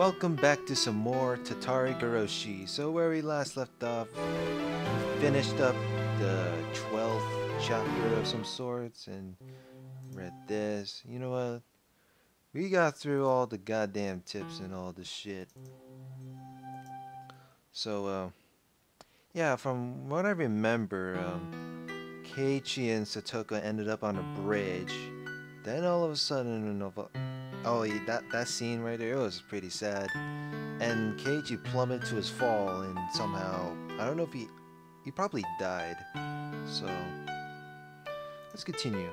Welcome back to some more Tatarigoroshi. So where we last left off, finished up the 12th chapter of some sorts and read this. You know what? We got through all the goddamn tips and all the shit. So, yeah, from what I remember, Keiichi and Satoko ended up on a bridge. Then all of a sudden, oh, that scene right there, it was pretty sad. And Keiichi plummeted to his fall and somehow, I don't know if he probably died. So, let's continue.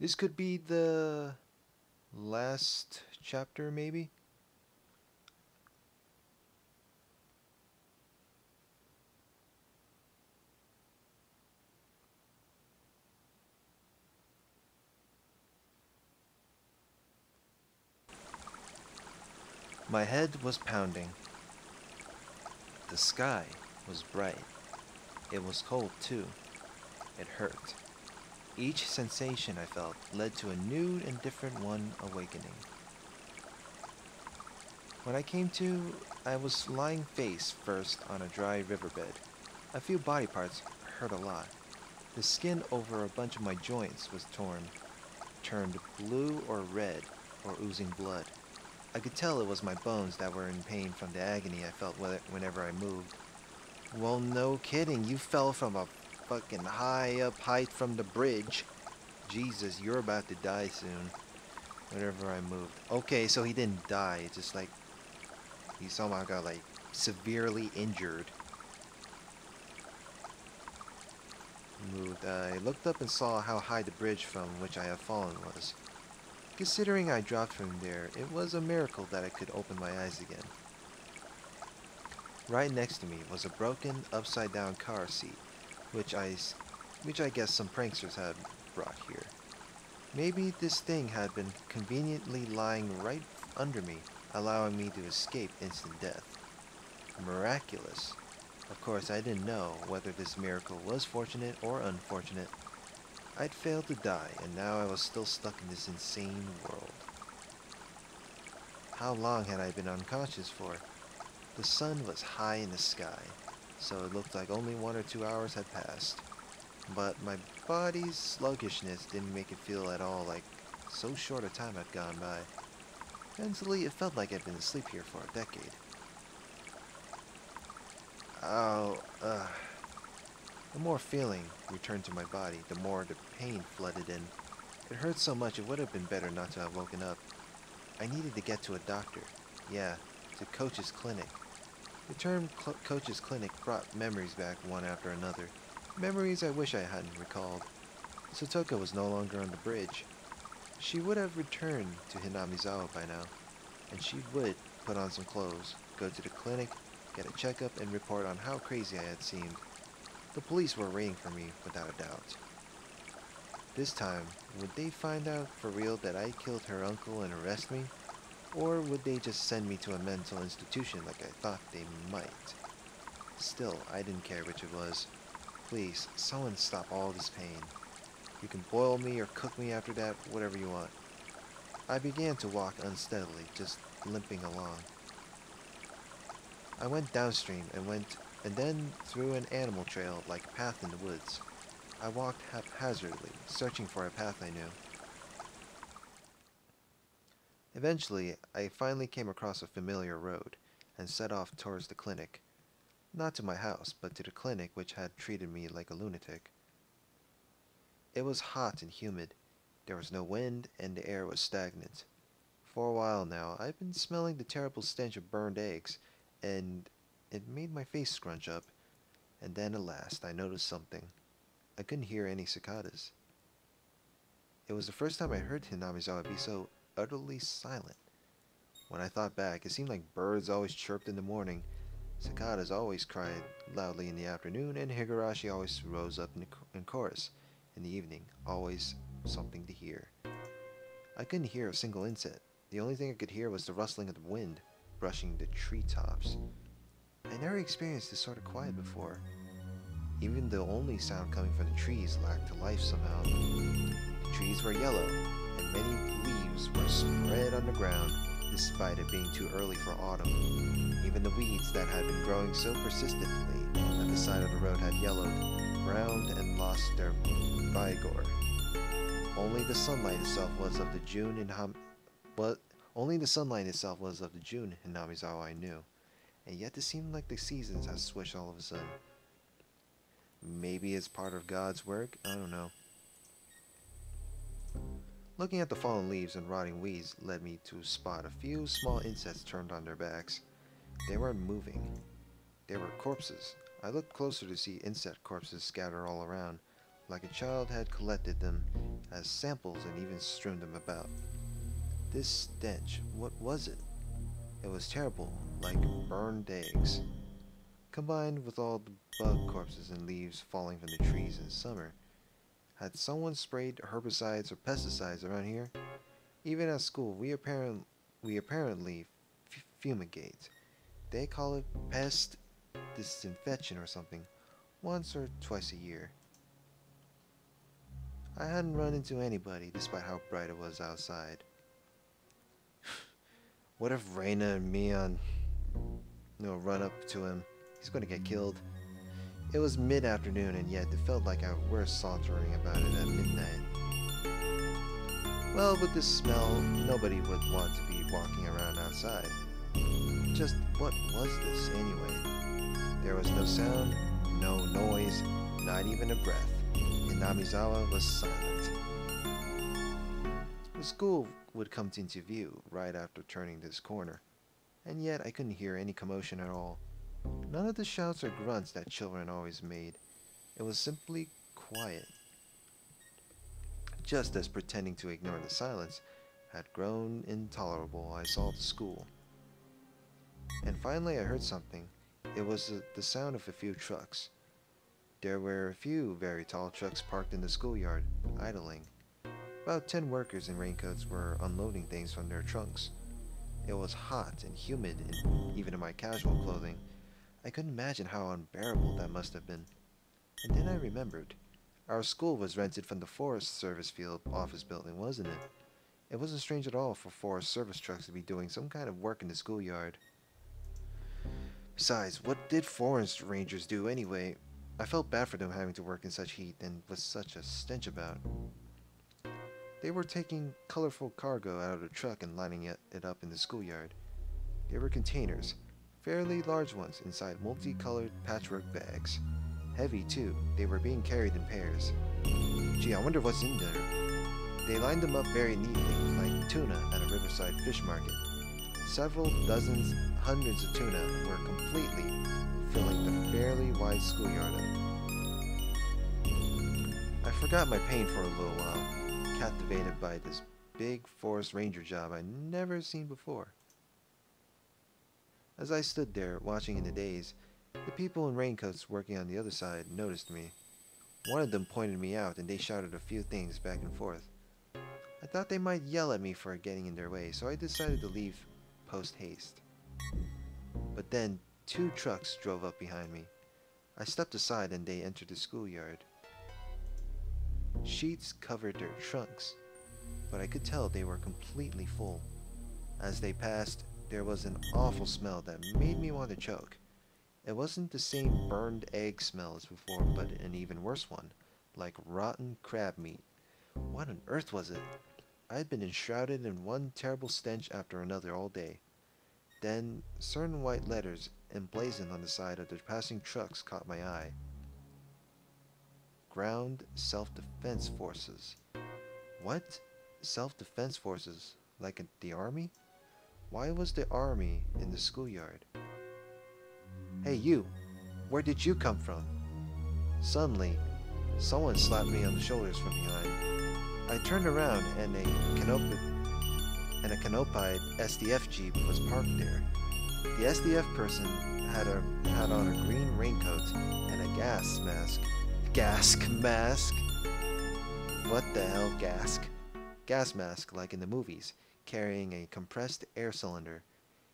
This could be the last chapter, maybe? My head was pounding. The sky was bright. It was cold too. It hurt. Each sensation I felt led to a new and different one awakening. When I came to, I was lying face first on a dry riverbed. A few body parts hurt a lot. The skin over a bunch of my joints was torn, turned blue or red, or oozing blood. I could tell it was my bones that were in pain from the agony I felt whenever I moved. Well, no kidding, you fell from a fucking high up height from the bridge. Jesus, you're about to die soon. Whenever I moved. Okay, so he didn't die, it's just like he somehow got like severely injured. Moved. I looked up and saw how high the bridge from which I had fallen was. Considering I dropped from there, it was a miracle that I could open my eyes again. Right next to me was a broken, upside-down car seat, which I guess some pranksters had brought here. Maybe this thing had been conveniently lying right under me, allowing me to escape instant death. Miraculous. Of course, I didn't know whether this miracle was fortunate or unfortunate. I'd failed to die, and now I was still stuck in this insane world. How long had I been unconscious for? The sun was high in the sky, so it looked like only 1 or 2 hours had passed. But my body's sluggishness didn't make it feel at all like so short a time had gone by. Mentally, it felt like I'd been asleep here for a decade. The more feeling returned to my body, the more the pain flooded in. It hurt so much it would have been better not to have woken up. I needed to get to a doctor. Yeah, to Coach's clinic. The term Coach's clinic brought memories back one after another. Memories I wish I hadn't recalled. Satoko was no longer on the bridge. She would have returned to Hinamizawa by now, and she would put on some clothes, go to the clinic, get a checkup, and report on how crazy I had seemed. The police were waiting for me, without a doubt. This time, would they find out for real that I killed her uncle and arrest me? Or would they just send me to a mental institution like I thought they might? Still, I didn't care which it was. Please, someone stop all this pain. You can boil me or cook me after that, whatever you want. I began to walk unsteadily, just limping along. I went downstream and then through an animal trail like a path in the woods. I walked haphazardly, searching for a path I knew. Eventually, I finally came across a familiar road, and set off towards the clinic. Not to my house, but to the clinic which had treated me like a lunatic. It was hot and humid. There was no wind, and the air was stagnant. For a while now, I've been smelling the terrible stench of burned eggs, and it made my face scrunch up. And then at last, I noticed something. I couldn't hear any cicadas. It was the first time I heard Hinamizawa be so utterly silent. When I thought back, it seemed like birds always chirped in the morning, cicadas always cried loudly in the afternoon, and Higurashi always rose up in chorus in the evening, always something to hear. I couldn't hear a single insect. The only thing I could hear was the rustling of the wind brushing the treetops. I never experienced this sort of quiet before. Even the only sound coming from the trees lacked life somehow. The trees were yellow, and many leaves were spread on the ground. despite it being too early for autumn. Even the weeds that had been growing so persistently at the side of the road had yellowed, browned, and lost their vigor. Only the sunlight itself was of the June Hinamizawa I knew, and yet it seemed like the seasons had switched all of a sudden. Maybe it's part of God's work, I don't know. Looking at the fallen leaves and rotting weeds led me to spot a few small insects turned on their backs. They weren't moving. They were corpses. I looked closer to see insect corpses scattered all around, like a child had collected them as samples and even strewn them about. This stench, what was it? It was terrible, like burned eggs. Combined with all the bug corpses and leaves falling from the trees in summer. Had someone sprayed herbicides or pesticides around here? Even at school, we apparently fumigate. They call it pest disinfection or something, once or twice a year. I hadn't run into anybody, despite how bright it was outside. What if Reina and Mion, run up to him? He's going to get killed. It was mid-afternoon, and yet it felt like I were sauntering about it at midnight. Well, with this smell, nobody would want to be walking around outside. Just what was this, anyway? There was no sound, no noise, not even a breath. Hinamizawa was silent. The school would come into view right after turning this corner, and yet I couldn't hear any commotion at all. None of the shouts or grunts that children always made. It was simply quiet. Just as pretending to ignore the silence had grown intolerable, I saw the school. And finally I heard something. It was the sound of a few trucks. There were a few very tall trucks parked in the schoolyard, idling. About 10 workers in raincoats were unloading things from their trunks. It was hot and humid, even in my casual clothing. I couldn't imagine how unbearable that must have been. And then I remembered. Our school was rented from the Forest Service Field office building, wasn't it? It wasn't strange at all for Forest Service trucks to be doing some kind of work in the schoolyard. Besides, what did forest rangers do anyway? I felt bad for them having to work in such heat and with such a stench about. They were taking colorful cargo out of the truck and lining it up in the schoolyard. They were containers, fairly large ones, inside multicolored patchwork bags. Heavy, too. They were being carried in pairs. Gee, I wonder what's in there. They lined them up very neatly, like tuna at a riverside fish market. Several dozens, hundreds of tuna were completely filling the fairly wide schoolyard up. I forgot my pain for a little while, captivated by this big forest ranger job I'd never seen before. As I stood there, watching in a daze, the people in raincoats working on the other side noticed me. One of them pointed me out, and they shouted a few things back and forth. I thought they might yell at me for getting in their way, so I decided to leave post-haste. But then 2 trucks drove up behind me. I stepped aside and they entered the schoolyard. Sheets covered their trunks, but I could tell they were completely full. As they passed, there was an awful smell that made me want to choke. It wasn't the same burned egg smell as before, but an even worse one, like rotten crab meat. What on earth was it? I had been enshrouded in one terrible stench after another all day. Then, certain white letters emblazoned on the side of the passing trucks caught my eye. Ground Self-Defense Forces. What? Self-Defense Forces? Like the army? Why was the army in the schoolyard? Hey you! Where did you come from? Suddenly, someone slapped me on the shoulders from behind. I turned around and a canopied SDF Jeep was parked there. The SDF person had on a green raincoat and a gas mask. Gas mask? What the hell, gas? Gas mask, like in the movies, carrying a compressed air cylinder.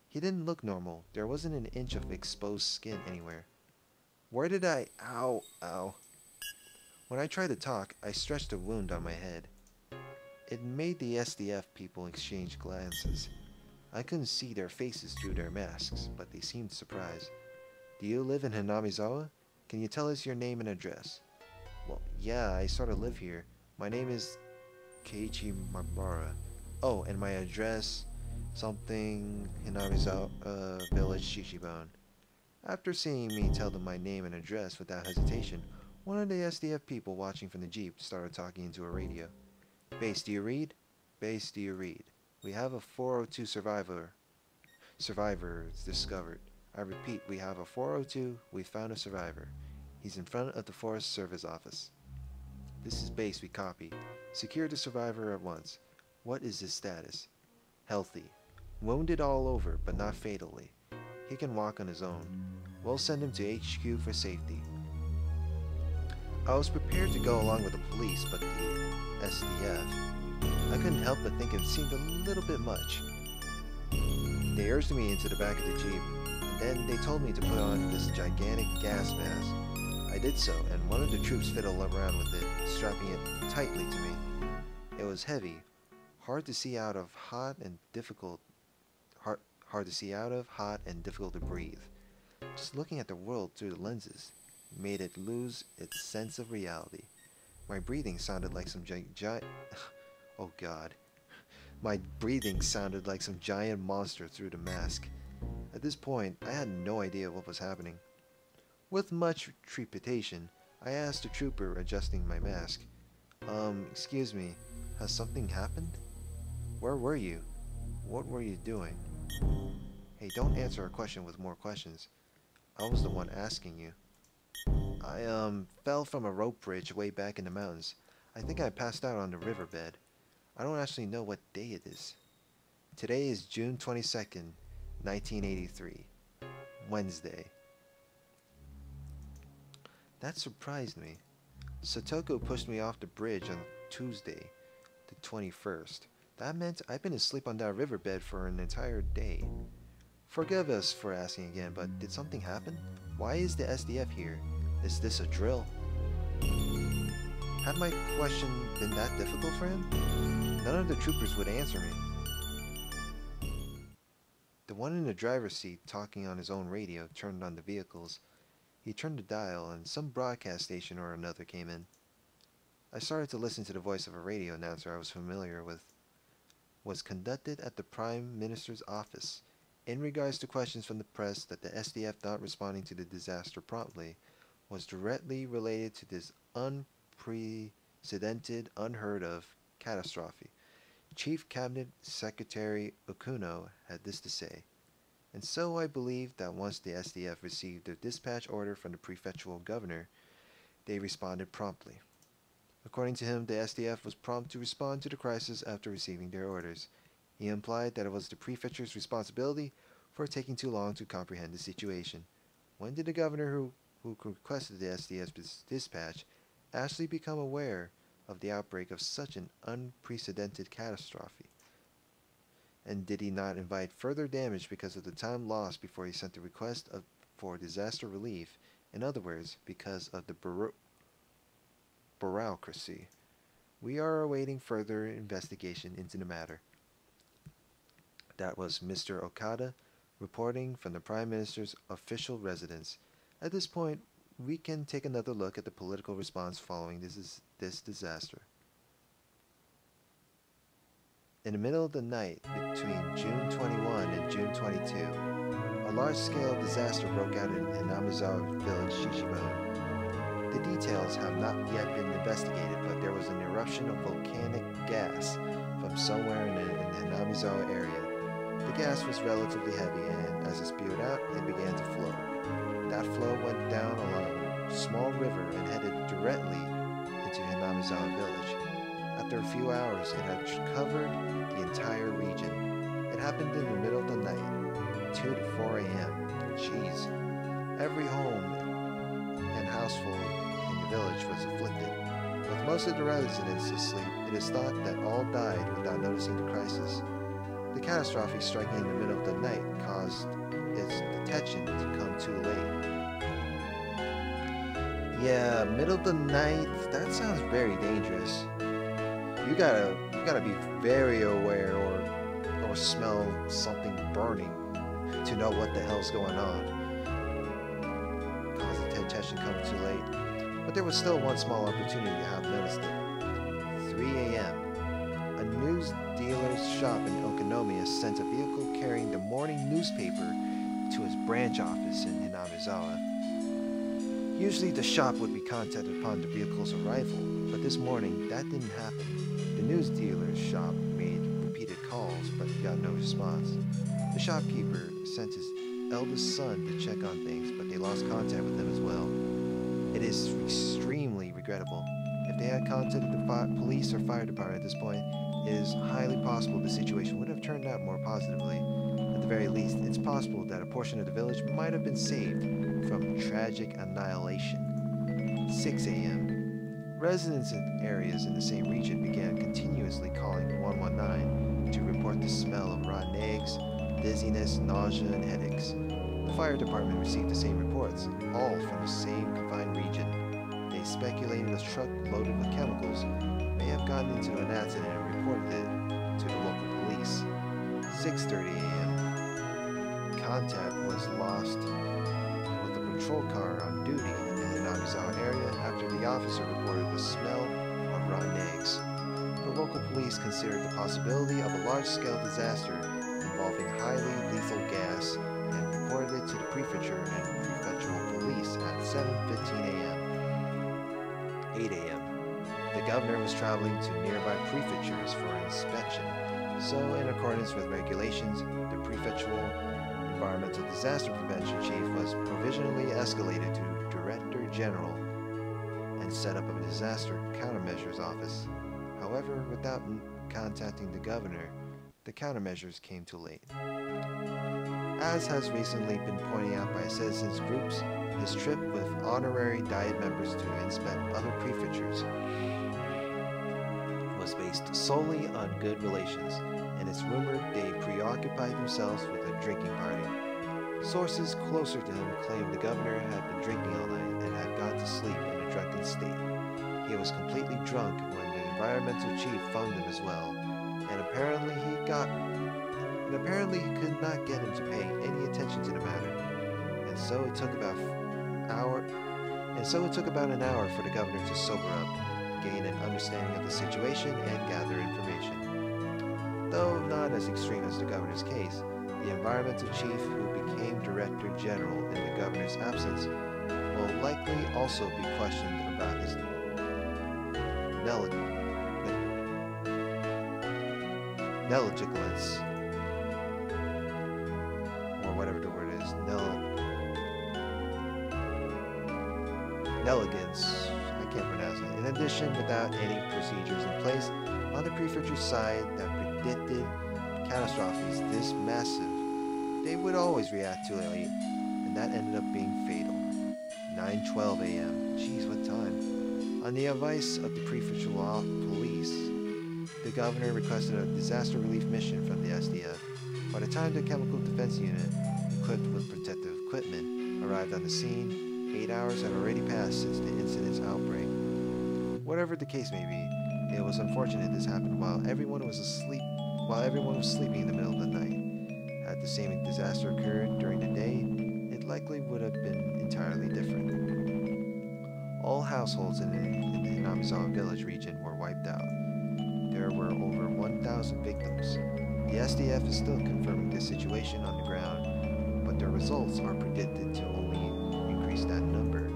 He didn't look normal. There wasn't an inch of exposed skin anywhere. Where did I... Ow, ow. When I tried to talk, I stretched a wound on my head. It made the SDF people exchange glances. I couldn't see their faces through their masks, but they seemed surprised. Do you live in Hinamizawa? Can you tell us your name and address? Well, yeah, I sort of live here. My name is Keiichi Mabara. Oh, and my address, something Hinamizawa Village Shishibone. After seeing me tell them my name and address without hesitation, one of the SDF people watching from the jeep started talking into a radio. Base, do you read? Base, do you read? We have a 402 survivor discovered. I repeat, we have a 402. We found a survivor. He's in front of the Forest Service office. This is base, we copy. Secure the survivor at once. What is his status? Healthy. Wounded all over, but not fatally. He can walk on his own. We'll send him to HQ for safety. I was prepared to go along with the police, but the SDF... I couldn't help but think it seemed a little bit much. They urged me into the back of the jeep, and then they told me to put on this gigantic gas mask. I did so, and one of the troops fiddled around with it, strapping it tightly to me. It was heavy, hard to see out of, hot and difficult to breathe. Just looking at the world through the lenses made it lose its sense of reality. My breathing sounded like some oh God. My breathing sounded like some giant monster through the mask. At this point, I had no idea what was happening. With much trepidation, I asked the trooper adjusting my mask, excuse me, has something happened? Where were you? What were you doing? Hey, don't answer a question with more questions. I was the one asking you. I, fell from a rope bridge way back in the mountains. I think I passed out on the riverbed. I don't actually know what day it is. Today is June 22nd, 1983. Wednesday. That surprised me. Satoko pushed me off the bridge on Tuesday, the 21st. That meant I've been asleep on that riverbed for an entire day. Forgive us for asking again, but did something happen? Why is the SDF here? Is this a drill? Had my question been that difficult for him? None of the troopers would answer me. The one in the driver's seat, talking on his own radio, turned on the vehicles. He turned the dial, and some broadcast station or another came in. I started to listen to the voice of a radio announcer I was familiar with. Was conducted at the Prime Minister's office. In regards to questions from the press that the SDF not responding to the disaster promptly was directly related to this unprecedented, unheard of catastrophe. Chief Cabinet Secretary Okuno had this to say, and so I believe that once the SDF received their dispatch order from the prefectural governor, they responded promptly. According to him, the SDF was prompt to respond to the crisis after receiving their orders. He implied that it was the prefecture's responsibility for taking too long to comprehend the situation. When did the governor who requested the SDF's dispatch actually become aware of the outbreak of such an unprecedented catastrophe? And did he not invite further damage because of the time lost before he sent the request for disaster relief? In other words, because of the bureaucracy. We are awaiting further investigation into the matter. That was Mr. Okada reporting from the Prime Minister's official residence. At this point, we can take another look at the political response following this disaster. In the middle of the night, between June 21 and June 22, a large-scale disaster broke out in Hinamizawa Village, Shishibone. The details have not yet been investigated, but there was an eruption of volcanic gas from somewhere in the Hinamizawa area. The gas was relatively heavy, and as it spewed out, it began to flow. That flow went down along a small river and headed directly into Hinamizawa Village. After a few hours, it had covered the entire region. It happened in the middle of the night, 2 to 4 a.m. Jeez. Every home and household in the village was afflicted. With most of the residents asleep, it is thought that all died without noticing the crisis. The catastrophe striking in the middle of the night caused its detection to come too late. Yeah, middle of the night, that sounds very dangerous. You gotta be very aware or or smell something burning to know what the hell's going on. Cause the attention come too late. But there was still one small opportunity to have noticed it. 3 a.m. A news dealer's shop in Okonomiya sent a vehicle carrying the morning newspaper to his branch office in Hinamizawa. Usually the shop would be contacted upon the vehicle's arrival, but this morning that didn't happen. The news dealer's shop made repeated calls but got no response. The shopkeeper sent his eldest son to check on things, but they lost contact with him as well. It is extremely regrettable. If they had contacted the police or fire department at this point, it is highly possible the situation would have turned out more positively. At the very least, it's possible that a portion of the village might have been saved from tragic annihilation. 6 a.m. Residents in areas in the same region began continuously calling 119 to report the smell of rotten eggs, dizziness, nausea, and headaches. The fire department received the same reports, all from the same confined region. They speculated a truck loaded with chemicals may have gotten into an accident and reported it to the local police. 6:30 a.m. Contact was lost with a patrol car on duty in the Hinamizawa area after the officer reported the smell of rotten eggs. The local police considered the possibility of a large-scale disaster involving highly lethal gas and reported it to the prefecture and prefectural police at 7:15 a.m. 8 a.m. The governor was traveling to nearby prefectures for inspection, so in accordance with regulations, the prefectural environmental disaster prevention chief was provisionally escalated to Director General and set up a disaster countermeasures office. However, without contacting the governor, the countermeasures came too late. As has recently been pointed out by citizens groups, his trip with honorary Diet members to inspect other prefectures was based solely on good relations, and it's rumored they preoccupied themselves with a drinking party. Sources closer to him claimed the governor had been drinking all night and had gone to sleep in a drunken state. He was completely drunk when the environmental chief phoned him as well, and apparently he could not get him to pay any attention to the matter, and so it took about an hour for the governor to sober up, gain an understanding of the situation, and gather information. Though not as extreme as the governor's case, the environmental chief who became Director General in the governor's absence will likely also be questioned about his negligence, or whatever the word is, negligence, I can't pronounce it. In addition, without any procedures in place on the prefecture's side that predicted catastrophes this massive, they would always react too late, and that ended up being fatal. 9:12 a.m. Jeez, what time? On the advice of the prefectural police, the governor requested a disaster relief mission from the SDF. By the time the chemical defense unit, equipped with protective equipment, arrived on the scene, 8 hours had already passed since the incident's outbreak. Whatever the case may be, it was unfortunate this happened while everyone was sleeping in the middle of the night. Had the same disaster occurred during the day, it likely would have been entirely different. All households in the Hinamizawa village region were wiped out. There were over 1,000 victims. The SDF is still confirming the situation on the ground, but their results are predicted to only increase that number.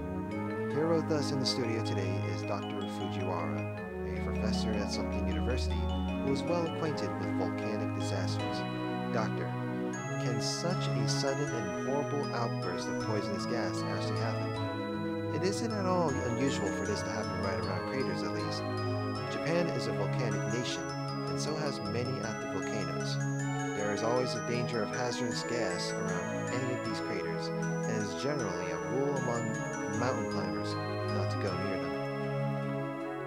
Here with us in the studio today is Dr. Fujiwara, a professor at something university who is well acquainted with volcanic disasters. Doctor, can such a sudden and horrible outburst of poisonous gas actually happen? It isn't at all unusual for this to happen right around craters, at least. Japan is a volcanic nation, and so has many active volcanoes. There is always a danger of hazardous gas around any of these craters, and it is generally a rule among mountain climbers not to go near them.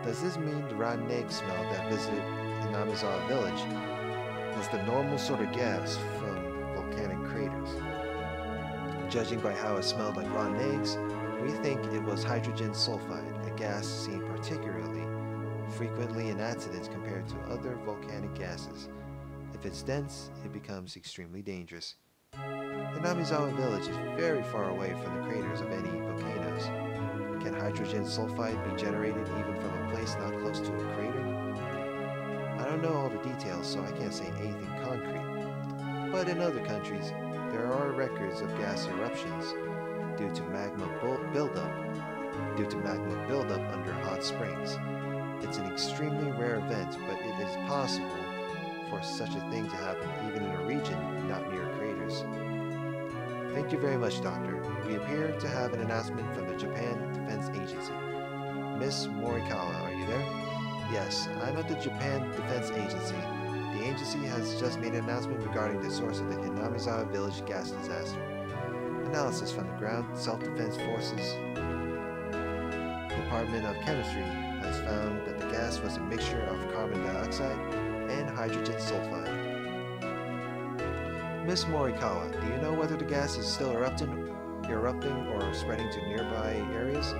Does this mean the rotten egg smell that visited Hinamizawa village was the normal sort of gas from volcanic craters? Judging by how it smelled like rotten eggs, we think it was hydrogen sulfide, a gas seen particularly frequently in accidents compared to other volcanic gases. If it's dense, it becomes extremely dangerous. Hinamizawa village is very far away from the craters of any volcanoes. Can hydrogen sulfide be generated even from a place not close to a crater? I don't know all the details, so I can't say anything concrete. But in other countries, there are records of gas eruptions due to magma buildup under hot springs. It's an extremely rare event, but it is possible for such a thing to happen even in a region not near craters. Thank you very much, Doctor. We appear to have an announcement from the Japan Defense Agency. Miss Morikawa, are you there? Yes, I'm at the Japan Defense Agency. The agency has just made an announcement regarding the source of the Hinamizawa village gas disaster. Analysis from the Ground Self-Defense Forces Department of Chemistry has found that the gas was a mixture of carbon dioxide and hydrogen sulfide. Miss Morikawa, do you know whether the gas is still erupting or spreading to nearby areas?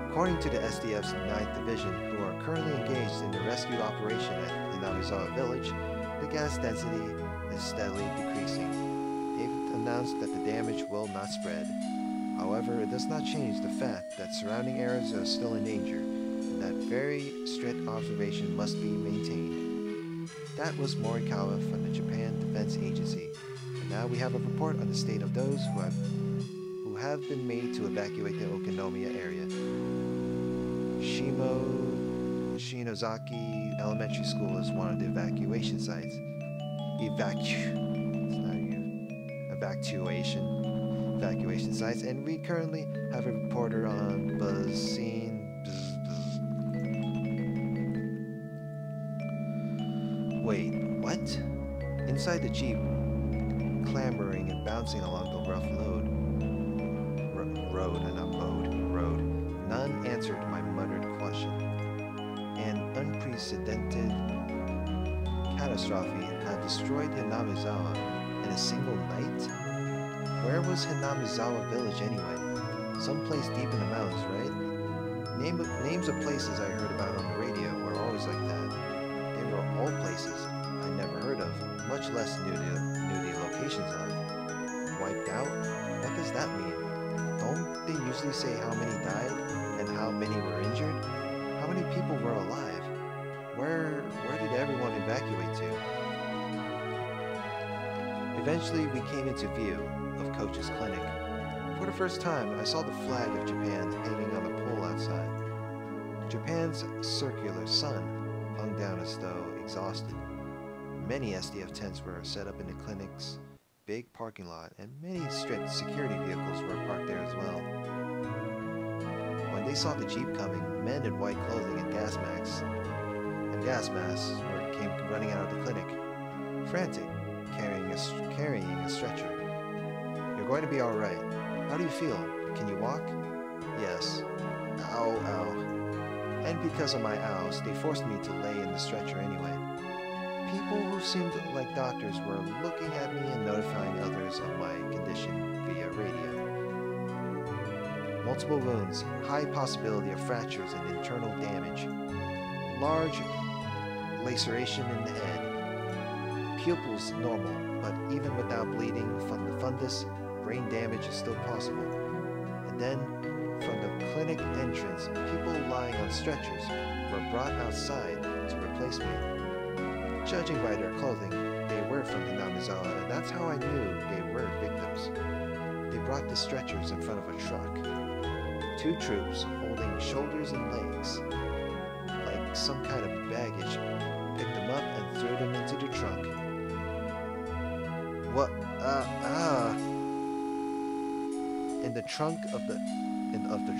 According to the SDF's 9th Division, who are currently engaged in the rescue operation at Hinamizawa village, the gas density is steadily decreasing. They've announced that the damage will not spread. However, it does not change the fact that surrounding areas are still in danger, and that very strict observation must be maintained. That was Morikawa from the Japan Defense Agency, and now we have a report on the state of those who have been made to evacuate the Okonomiya area. Shinozaki Elementary School is one of the evacuation sites. Evacuation sites, and we currently have a reporter on Buzzine. Wait, what? Inside the jeep, clambering and bouncing along the rough road, none answered my muttered question. An unprecedented catastrophe had destroyed Hinamizawa in a single night? Where was Hinamizawa village anyway? Someplace deep in the mountains, right? Names of places I heard about on the radio were always like that. They were all places I never heard of, much less knew the locations of. Wiped out? What does that mean? Don't they usually say how many died and how many were injured? How many people were alive? Where did everyone evacuate to? Eventually, we came into view of Coach's clinic. For the first time, I saw the flag of Japan hanging on the pole outside. Japan's circular sun hung down as though exhausted. Many SDF tents were set up in the clinic's big parking lot, and many strict security vehicles were parked there as well. When they saw the jeep coming, men in white clothing and gas masks came running out of the clinic, frantic, carrying a stretcher. You're going to be all right. How do you feel? Can you walk? Yes. Ow, ow. And because of my ows, they forced me to lay in the stretcher anyway. People who seemed like doctors were looking at me and notifying others of my condition via radio. Multiple wounds, high possibility of fractures and internal damage, large laceration in the head, pupils normal, but even without bleeding from the fundus, brain damage is still possible. And then, from the clinic entrance, people lying on stretchers were brought outside to replace me. Judging by their clothing, they were from Hinamizawa, and that's how I knew they were victims. They brought the stretchers in front of a truck. 2 troops holding shoulders and legs, like some kind of baggage, picked them up and threw them into the trunk. What? In the trunk of the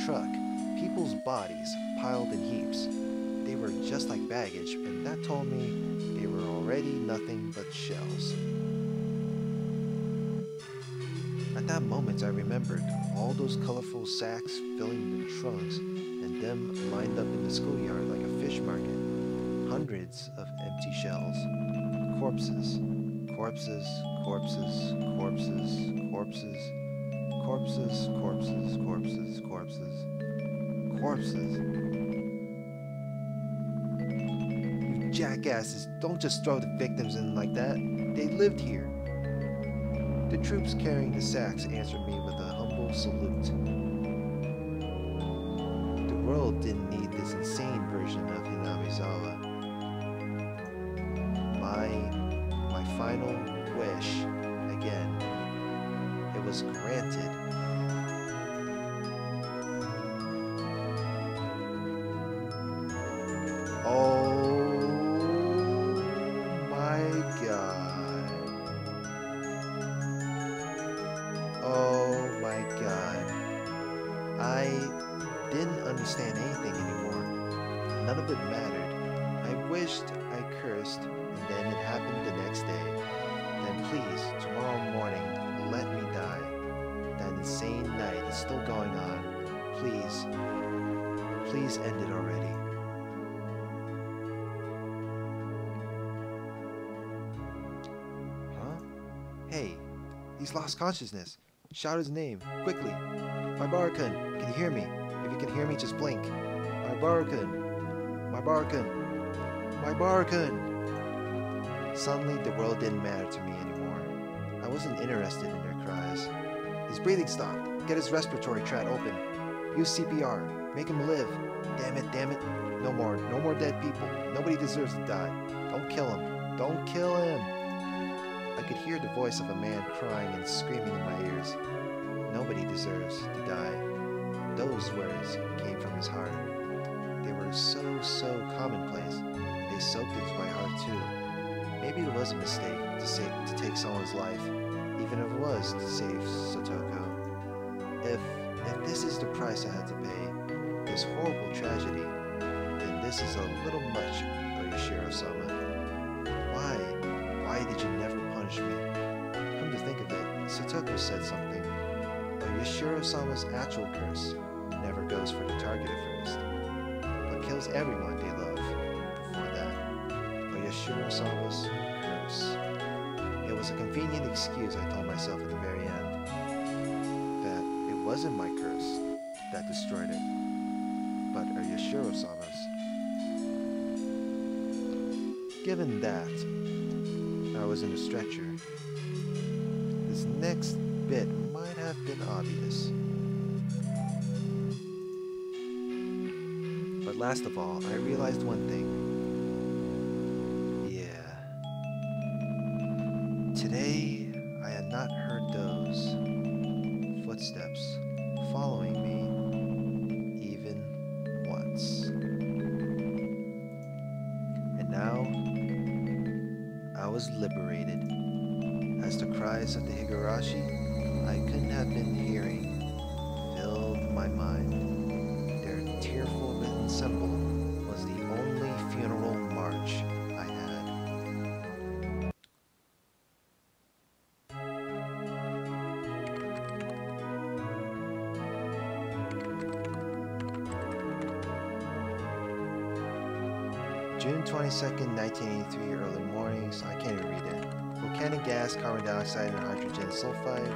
truck, people's bodies piled in heaps. They were just like baggage, and that told me they were already nothing but shells. At that moment, I remembered all those colorful sacks filling the trunks, and them lined up in the schoolyard like a fish market. Hundreds of empty shells. Corpses. Corpses, corpses, corpses, corpses, corpses, corpses, corpses, corpses, corpses. You jackasses don't just throw the victims in like that. They lived here. The troops carrying the sacks answered me with a humble salute. The world didn't need this insane version of Hinamizawa. My final wish, again, it was granted. Oh my god. Oh my god. I didn't understand anything anymore. None of it mattered. I wished, I cursed, and then it happened the next day. Then please, tomorrow morning, let me die. That insane night is still going on. Please, please end it already. Hey, he's lost consciousness. Shout his name, quickly. My Barakun, can you hear me? If you can hear me, just blink. My Barakun. My Barakun. My Barakun. Suddenly, the world didn't matter to me anymore. I wasn't interested in their cries. His breathing stopped. Get his respiratory tract open. Use CPR. Make him live. Damn it, damn it. No more dead people. Nobody deserves to die. Don't kill him. Don't kill him. I could hear the voice of a man crying and screaming in my ears. Nobody deserves to die. Those words came from his heart. They were so commonplace. They soaked into my heart too. Maybe it was a mistake to take someone's life, even if it was to save Sotoko. If this is the price I had to pay, this horrible tragedy, then this is a little much, Oyashiro-sama. Why did you never punish me? Come to think of it, Sotoko said something. Oyashiro-sama's actual curse never goes for the target at first, but kills everyone they love before that. Oyashiro-sama's curse. It was a convenient excuse, I told myself at the very end. That it wasn't my curse that destroyed it, but Oyashiro-sama's. Given that, I was in a stretcher. This next bit might have been obvious. But last of all, I realized one thing. Yeah. Today, I had not heard those footsteps following me even once. And now, I was liberated. As the cries of the Higurashi I couldn't have been hearing filled my mind. Their tearful written symbol was the only funeral march I had. June 22nd, 1983, early mornings. I can't even read it. Volcanic gas, carbon dioxide, and hydrogen sulfide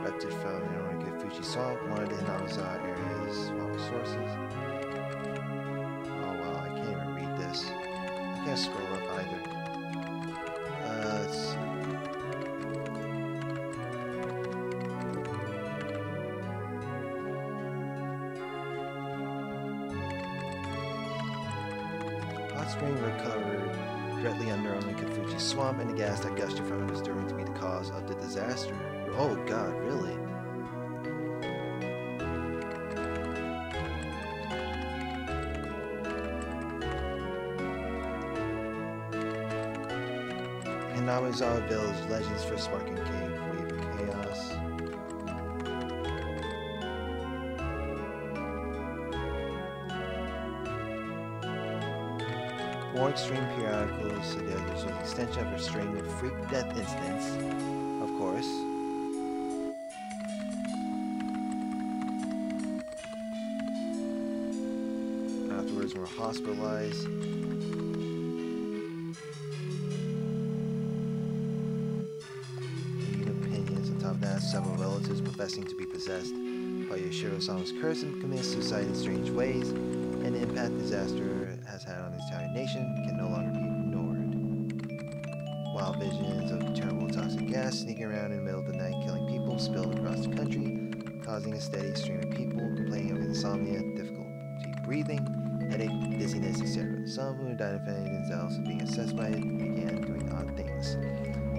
erupted from Keiichi swamp, one of the Hinamizawa area's water sources. Oh wow, I can't even read this. I can't scroll up either. Let's see. Hot spring recovered directly under Keiichi swamp, and the gas that gushed from it was determined to be the cause of the disaster. Oh god, really? Hinamizawa Village, legends for sparking cave, wave of chaos. More extreme periodicals suggest there's an extension of a string of freak death incidents, of course. Afterwards, were hospitalized. Opinions. On top of that, several relatives professing to be possessed by Oyashiro-sama's curse and commit suicide in strange ways. An impact disaster has had on the entire nation can no longer be ignored. Wild visions of terrible toxic gas sneaking around in the middle of the night, killing people, spilled across the country, causing a steady stream of people complaining of insomnia, difficulty breathing, headache, dizziness, etc. Some who died of themselves of being assessed by it began doing odd things.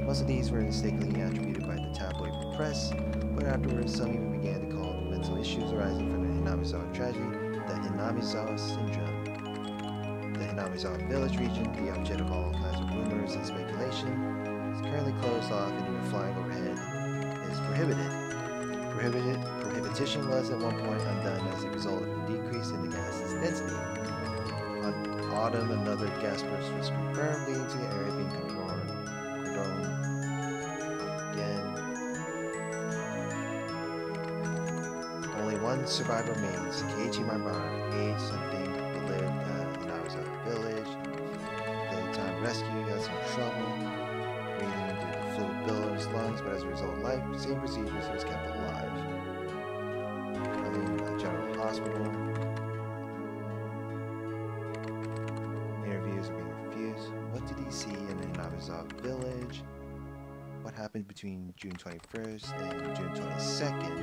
Most of these were mistakenly attributed by the tabloid press, but afterwards some even began to call mental issues arising from the Hinamizawa tragedy the Hinamizawa syndrome. The Hinamizawa village region, the object of all kinds of rumors and speculation, is currently closed off and even flying overhead is prohibited. Prohibition was at one point undone as a result of a decrease in the gas's density. On autumn, another gas burst was confirmed, leading to the area being cordoned again. Only one survivor remains, Keiichi, my brother, aged something, who lived in Hinamizawa village. Daytime rescue got some trouble, breathing into the fluid bill of his lungs, but as a result of life-saving procedures, he was kept alive. Currently in a general hospital. Interviews are being refused. What did he see in the Hinamizawa village? What happened between June 21st and June 22nd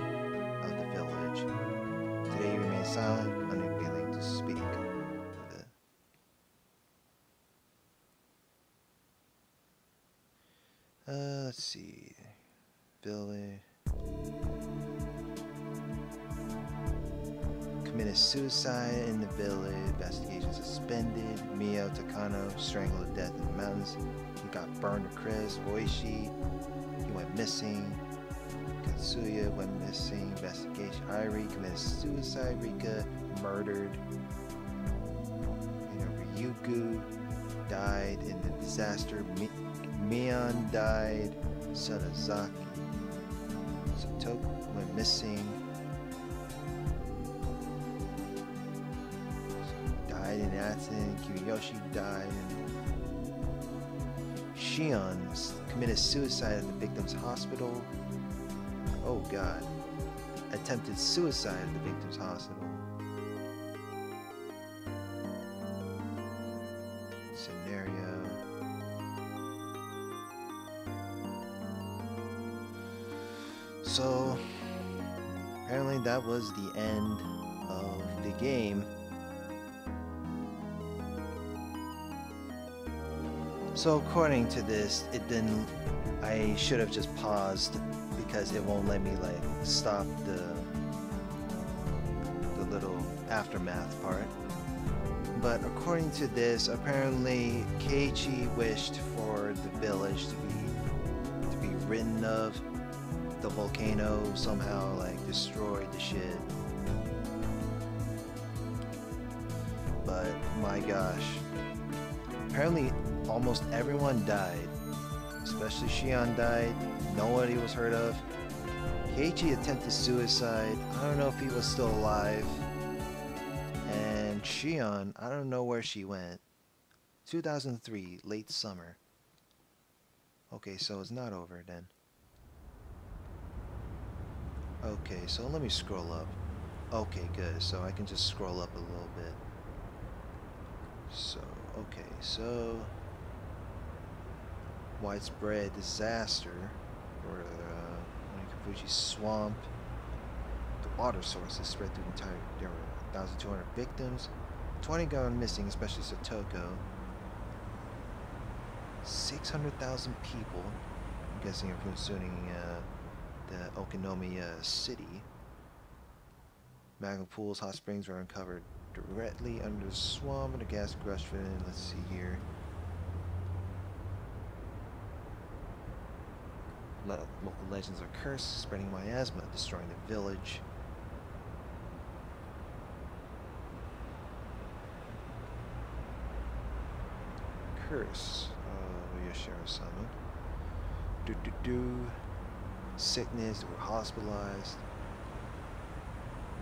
of the village? Today he remains silent, unwilling to speak. Let's see. Village. Committed suicide in the village. Investigation suspended. Mio Takano strangled to death in the mountains. He got burned to crisp. Oishi, he went missing. Katsuya went missing. Investigation. Irie committed suicide. Rika murdered. Ryugu died in the disaster. Mion died. Sadazaki. Satoku went missing. Died in an accident. Kiriyoshi died. Shion committed suicide at the victim's hospital. Oh god. Attempted suicide at the victim's hospital. Scenario. So, apparently that was the end of the game. So according to this, it didn't, I should have just paused because it won't let me like stop the little aftermath part. But according to this, apparently Keiichi wished for the village to be ridden of. The volcano somehow like destroyed the shit. But my gosh, apparently almost everyone died, especially Shion died. Nobody was heard of. Keiichi attempted suicide. I don't know if he was still alive. And Shion, I don't know where she went. 2003, late summer. Okay, so it's not over then. Okay, so let me scroll up. Okay, good. So I can just scroll up a little bit. So, okay, so widespread disaster or Fuji swamp. The water sources spread through the entire. There were 1,200 victims. 20 gone missing, especially Satoko. 600,000 people. I'm guessing including the Okonomiya city. Magma pools, hot springs were uncovered directly under the swamp and the gas gushed in. Let's see here. Local legends are cursed, spreading miasma, destroying the village. Curse. Yoshiro-sama. Sickness, they were hospitalized.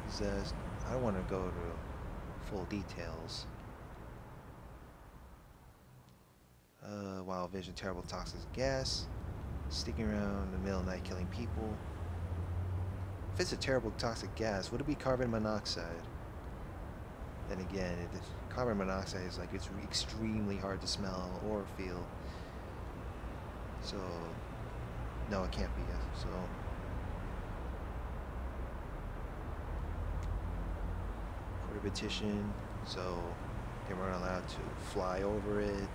Possessed. I don't want to go to full details. Wild vision, terrible toxic gas. Sticking around in the middle of the night, killing people. If it's a terrible toxic gas, would it be carbon monoxide? Then again, carbon monoxide is like it's extremely hard to smell or feel. So no, it can't be. So prohibition. So they weren't allowed to fly over it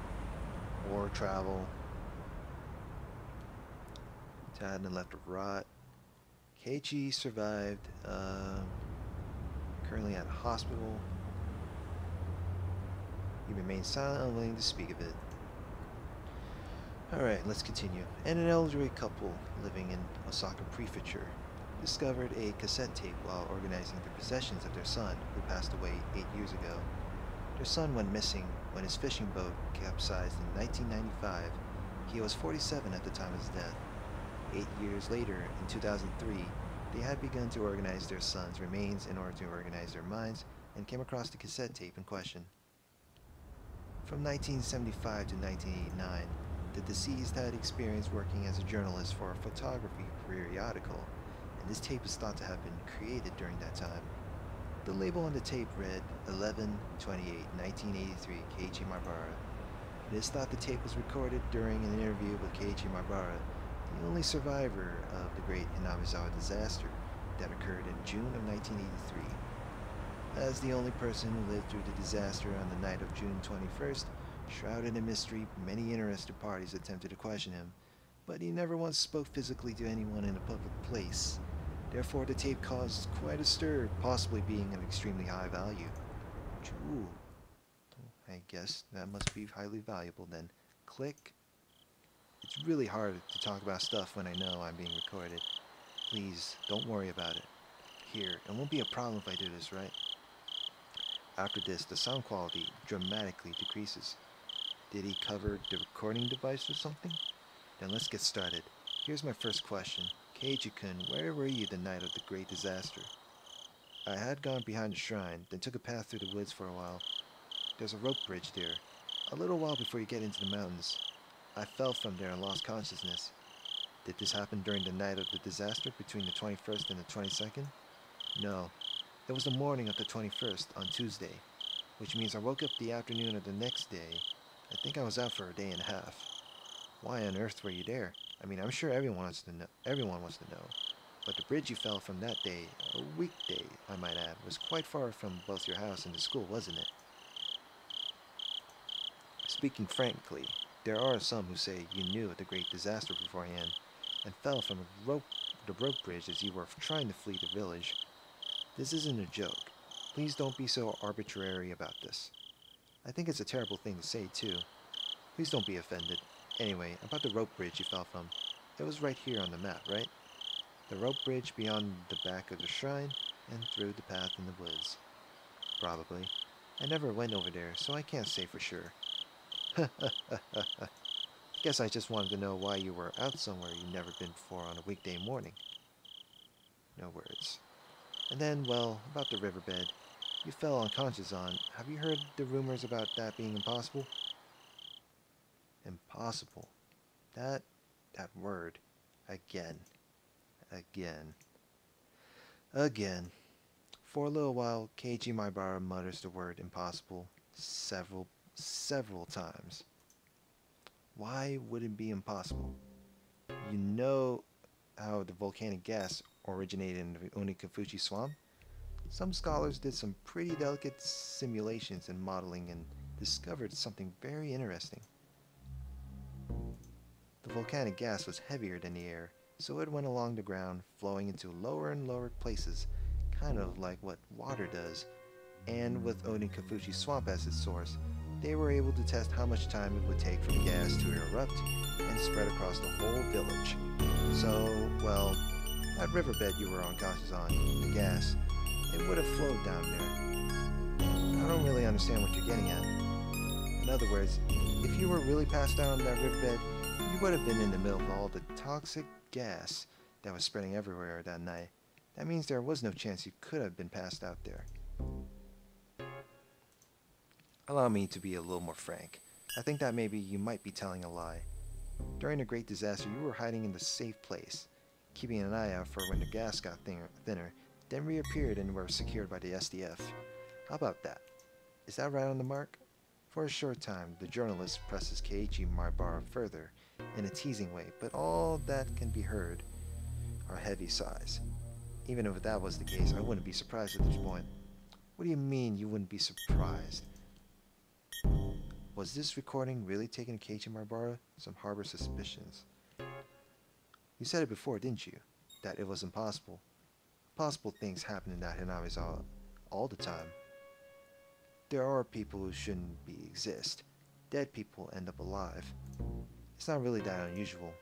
or travel. Died and left to rot. Keiichi survived. Currently at a hospital. He remains silent, unwilling to speak of it. Alright, let's continue. And an elderly couple living in Osaka Prefecture discovered a cassette tape while organizing the possessions of their son, who passed away 8 years ago. Their son went missing when his fishing boat capsized in 1995. He was 47 at the time of his death. 8 years later, in 2003, they had begun to organize their son's remains in order to organize their minds and came across the cassette tape in question. From 1975 to 1989, the deceased had experience working as a journalist for a photography periodical, and this tape is thought to have been created during that time. The label on the tape read 11/28/1983 Keiichi Maibara. It is thought the tape was recorded during an interview with Keiichi Maibara, the only survivor of the great Hinamizawa disaster that occurred in June of 1983. As the only person who lived through the disaster on the night of June 21st, shrouded in mystery, many interested parties attempted to question him, but he never once spoke physically to anyone in a public place. Therefore, the tape caused quite a stir, possibly being of extremely high value. Ooh, I guess that must be highly valuable then. Click. It's really hard to talk about stuff when I know I'm being recorded. Please, don't worry about it. Here, it won't be a problem if I do this, right? After this, the sound quality dramatically decreases. Did he cover the recording device or something? Then let's get started. Here's my first question. Keiichi-kun, where were you the night of the great disaster? I had gone behind the shrine, then took a path through the woods for a while. There's a rope bridge there. A little while before you get into the mountains. I fell from there and lost consciousness. Did this happen during the night of the disaster between the 21st and the 22nd? No. It was the morning of the 21st, on Tuesday, which means I woke up the afternoon of the next day. I think I was out for a day and a half. Why on earth were you there? I mean, I'm sure everyone wants to know. But the bridge you fell from that day, a weekday, I might add, was quite far from both your house and the school, wasn't it? Speaking frankly, there are some who say you knew of the great disaster beforehand and fell from the rope bridge as you were trying to flee the village. This isn't a joke. Please don't be so arbitrary about this. I think it's a terrible thing to say, too. Please don't be offended. Anyway, about the rope bridge you fell from. It was right here on the map, right? The rope bridge beyond the back of the shrine and through the path in the woods. Probably. I never went over there, so I can't say for sure. Guess I just wanted to know why you were out somewhere you'd never been before on a weekday morning. No words. And then, well, about the riverbed. You fell unconscious on. Have you heard the rumors about that being impossible? Impossible. That word. Again. For a little while, Keiichi Maibara mutters the word impossible several times. Why would it be impossible? You know how the volcanic gas originated in the Onikafuchi swamp? Some scholars did some pretty delicate simulations and modeling and discovered something very interesting. The volcanic gas was heavier than the air, so it went along the ground, flowing into lower and lower places, kind of like what water does. And with Onikafuchi swamp as its source, they were able to test how much time it would take for the gas to erupt and spread across the whole village. So, well, that riverbed you were unconscious on, the gas, it would have flowed down there. I don't really understand what you're getting at. In other words, if you were really passed out on that riverbed, you would have been in the middle of all the toxic gas that was spreading everywhere that night. That means there was no chance you could have been passed out there. Allow me to be a little more frank. I think that maybe you might be telling a lie. During the Great Disaster, you were hiding in the safe place, keeping an eye out for when the gas got thinner, then reappeared and were secured by the SDF. How about that? Is that right on the mark? For a short time, the journalist presses Keiichi Maibara further, in a teasing way, but all that can be heard are heavy sighs. Even if that was the case, I wouldn't be surprised at this point. What do you mean you wouldn't be surprised? Was this recording really taken to Keiichi Maibara? Some harbor suspicions. You said it before, didn't you? That it was impossible. Possible things happen in that Hinamizawa all the time. There are people who shouldn't exist. Dead people end up alive. It's not really that unusual.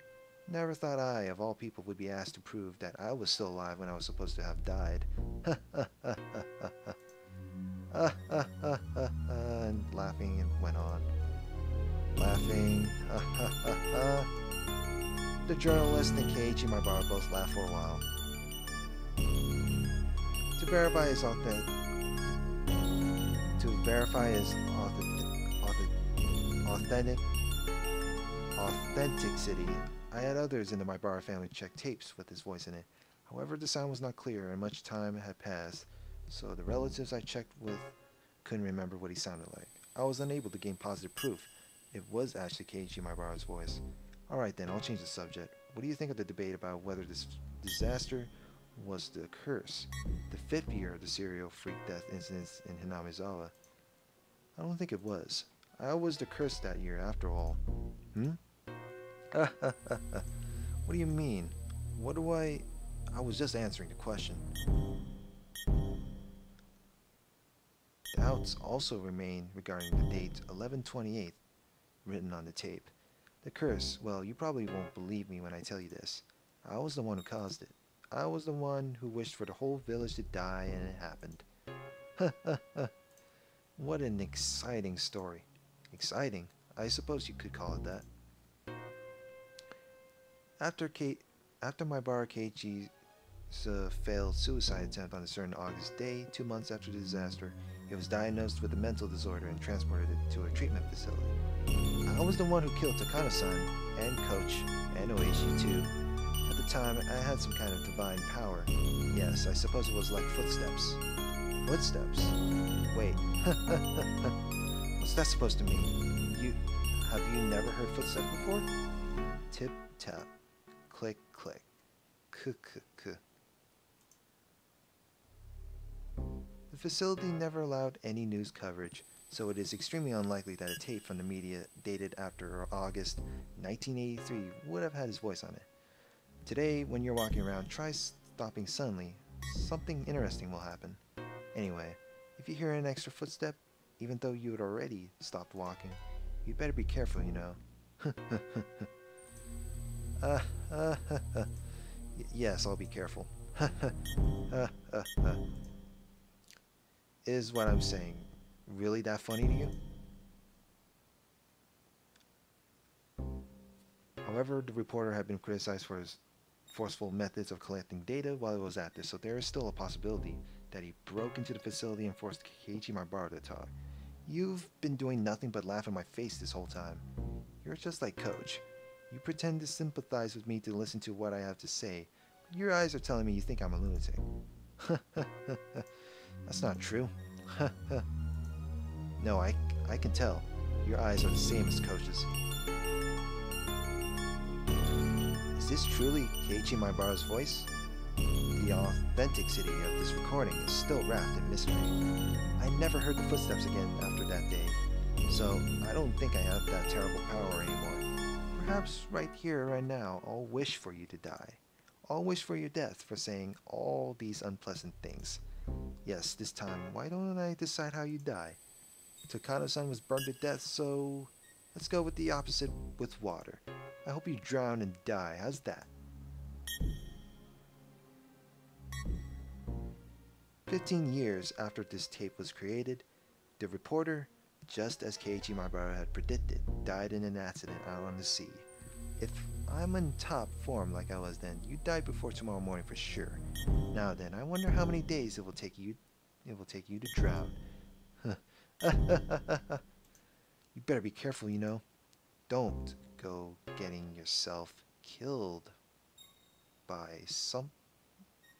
Never thought I, of all people, would be asked to prove that I was still alive when I was supposed to have died. And laughing and went on. Laughing. The journalist and Keiichi Maibara both laughed for a while. To verify his authenticity, I had others in the Maibara family check tapes with his voice in it. However, the sound was not clear and much time had passed, so the relatives I checked with couldn't remember what he sounded like. I was unable to gain positive proof it was actually Keiichi Maibara's voice. Alright then, I'll change the subject. What do you think of the debate about whether this disaster was the curse, the 5th year of the serial freak death incidents in Hinamizawa? I don't think it was. I was the curse that year after all. What do you mean? What do I was just answering the question. Doubts also remain regarding the date 11/28 written on the tape. The curse, well, you probably won't believe me when I tell you this. I was the one who caused it. I was the one who wished for the whole village to die, and it happened. What an exciting story. Exciting? I suppose you could call it that. After Maibara Keiichi's failed suicide attempt on a certain August day, 2 months after the disaster, he was diagnosed with a mental disorder and transported to a treatment facility. I was the one who killed Takano-san, and Coach, and Oishi too. At the time, I had some kind of divine power. Yes, I suppose it was like footsteps. Footsteps? Wait. What's that supposed to mean? Have you never heard footsteps before? Tip tap. Click click. K. The facility never allowed any news coverage, so it is extremely unlikely that a tape from the media dated after August 1983 would have had his voice on it. Today, when you're walking around, try stopping suddenly. Something interesting will happen. Anyway, if you hear an extra footstep, even though you had already stopped walking, you better be careful, you know. Yes, I'll be careful. Is what I'm saying really that funny to you? However, the reporter had been criticized for his forceful methods of collecting data while he was at this, so there is still a possibility that he broke into the facility and forced Keiichi Maibara to talk. You've been doing nothing but laugh in my face this whole time. You're just like Coach. You pretend to sympathize with me to listen to what I have to say, but your eyes are telling me you think I'm a lunatic. That's not true. No, I can tell. Your eyes are the same as Coach's. Is this truly Keiichi Maibara's voice? The authenticity of this recording is still wrapped in mystery. I never heard the footsteps again after that day, so I don't think I have that terrible power anymore. Perhaps right here, right now, I'll wish for you to die. I'll wish for your death for saying all these unpleasant things. Yes, this time, why don't I decide how you die? Takano-san was burned to death, so let's go with the opposite with water. I hope you drown and die. How's that? 15 years after this tape was created, the reporter, just as Keiichi Maibara had predicted, died in an accident out on the sea. If I'm in top form like I was then, you die before tomorrow morning for sure. Now then, I wonder how many days it will take you to drown. You better be careful, you know. Don't go getting yourself killed by some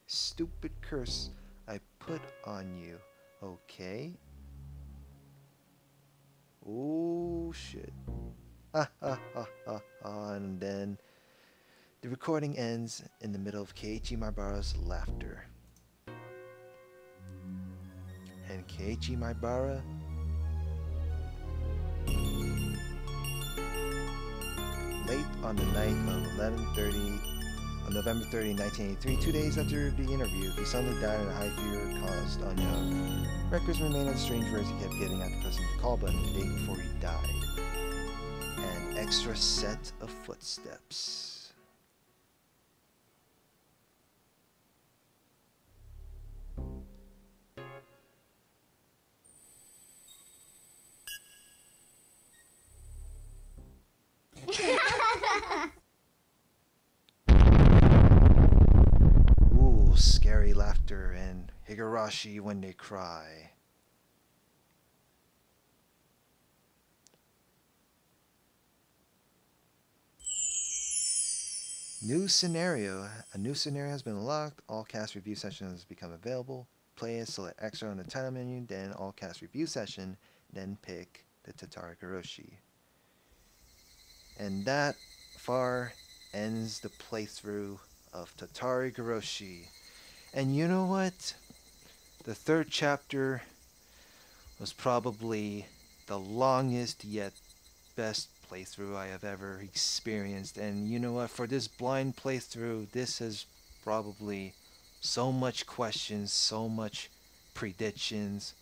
stupid curse I put on you, okay? Oh shit. And then the recording ends in the middle of Keiichi Maibara's laughter. And Keiichi Maibara, late on the night of 11:30 on November 30, 1983, 2 days after the interview, he suddenly died in a high fever caused unknown. Records remain on the strange words he kept getting after pressing the call button the day before he died. An extra set of footsteps. Ooh, scary laughter and Higurashi when they cry. New scenario. A new scenario has been unlocked. All cast review sessions become available. Play it, select extra on the title menu, then all cast review session, then pick the Tatarigoroshi. And that far ends the playthrough of Tatarigoroshi. And you know what? The third chapter was probably the longest yet best playthrough I have ever experienced. And you know what? For this blind playthrough, this is probably so much questions, so much predictions,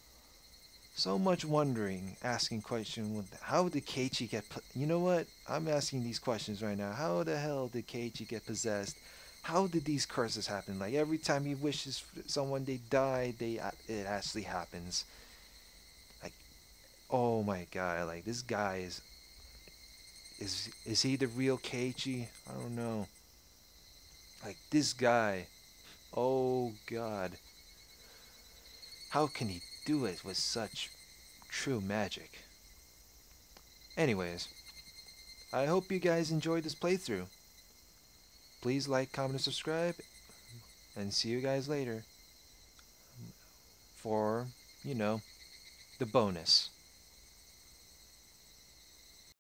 so much wondering, asking questions. How did Keiichi get... You know what? I'm asking these questions right now. How the hell did Keiichi get possessed? How did these curses happen? Like every time he wishes someone they die, it actually happens. Like, oh my god! Like this guy is he the real Keiichi? I don't know. Like this guy, oh god, how can he do it with such true magic? Anyways, I hope you guys enjoyed this playthrough. Please like, comment, and subscribe, and see you guys later for, you know, the bonus.